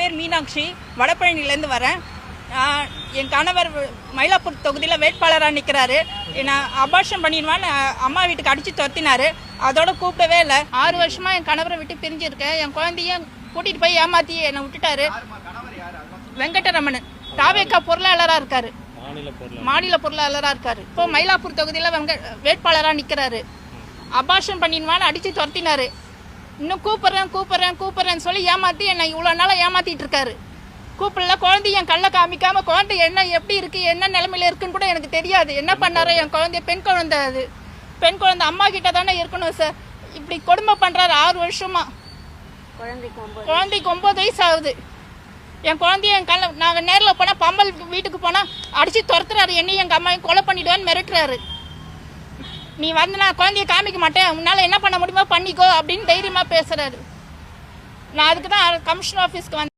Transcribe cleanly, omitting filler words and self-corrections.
பேர் மீனாட்சி, வடபழனிலேருந்து வரேன். என் கணவர் மயிலாப்பூர் தொகுதியில் வேட்பாளராக நிற்கிறாரு. நான் அபார்ஷன் பண்ணிடுவான்னு அம்மா வீட்டுக்கு அடித்து துரத்தினாரு. அதோட கூப்பிடவே இல்லை. 6 வருஷமாக என் கணவரை விட்டு பிரிஞ்சிருக்கேன். என் குழந்தைய கூட்டிகிட்டு போய் ஏமாற்றி என்னை விட்டுட்டாரு. வெங்கடரமணன் தாவேக்கா பொருளாளராக இருக்காரு, மாநில பொருளாளராக இருக்காரு. இப்போ மயிலாப்பூர் தொகுதியில் வேட்பாளராக நிற்கிறாரு. அபார்ஷன் பண்ணிடுவான்னு அடித்து துரத்தினாரு. இன்னும் கூப்பிட்றேன்னு சொல்லி ஏமாற்றி என்னை இவ்வளோ நாளாக ஏமாற்றிட்டு இருக்காரு. கூப்பிடல. குழந்தைய என் கல்லை காமிக்காமல் குழந்தை என்ன எப்படி இருக்குது, என்ன நிலமையில இருக்குன்னு கூட எனக்கு தெரியாது. என்ன பண்ணாரோ என் குழந்தைய, பெண் குழந்தை, அது பெண் குழந்தை அம்மா கிட்ட தானே இருக்கணும் சார். இப்படி கொடுமை பண்ணுறாரு 6 வருஷமா. குழந்தைக்கு 9 வயசு ஆகுது. என் குழந்தைய என் கல்லை நாங்கள் நேரில் போனால் பம்பல் வீட்டுக்கு போனால் அடித்து துரத்துறாரு. என்னையும் எங்கள் அம்மாவையும் கொலை பண்ணிவிடுவேன்னு மிரட்டுறாரு. நீ வந்து நான் குழந்தைய காமிக்க மாட்டேன், உன்னால் என்ன பண்ண முடியுமோ பண்ணிக்கோ அப்படின்னு தைரியமாக பேசுகிறாரு. நான் அதுக்கு தான் கமிஷனர் ஆஃபீஸ்க்கு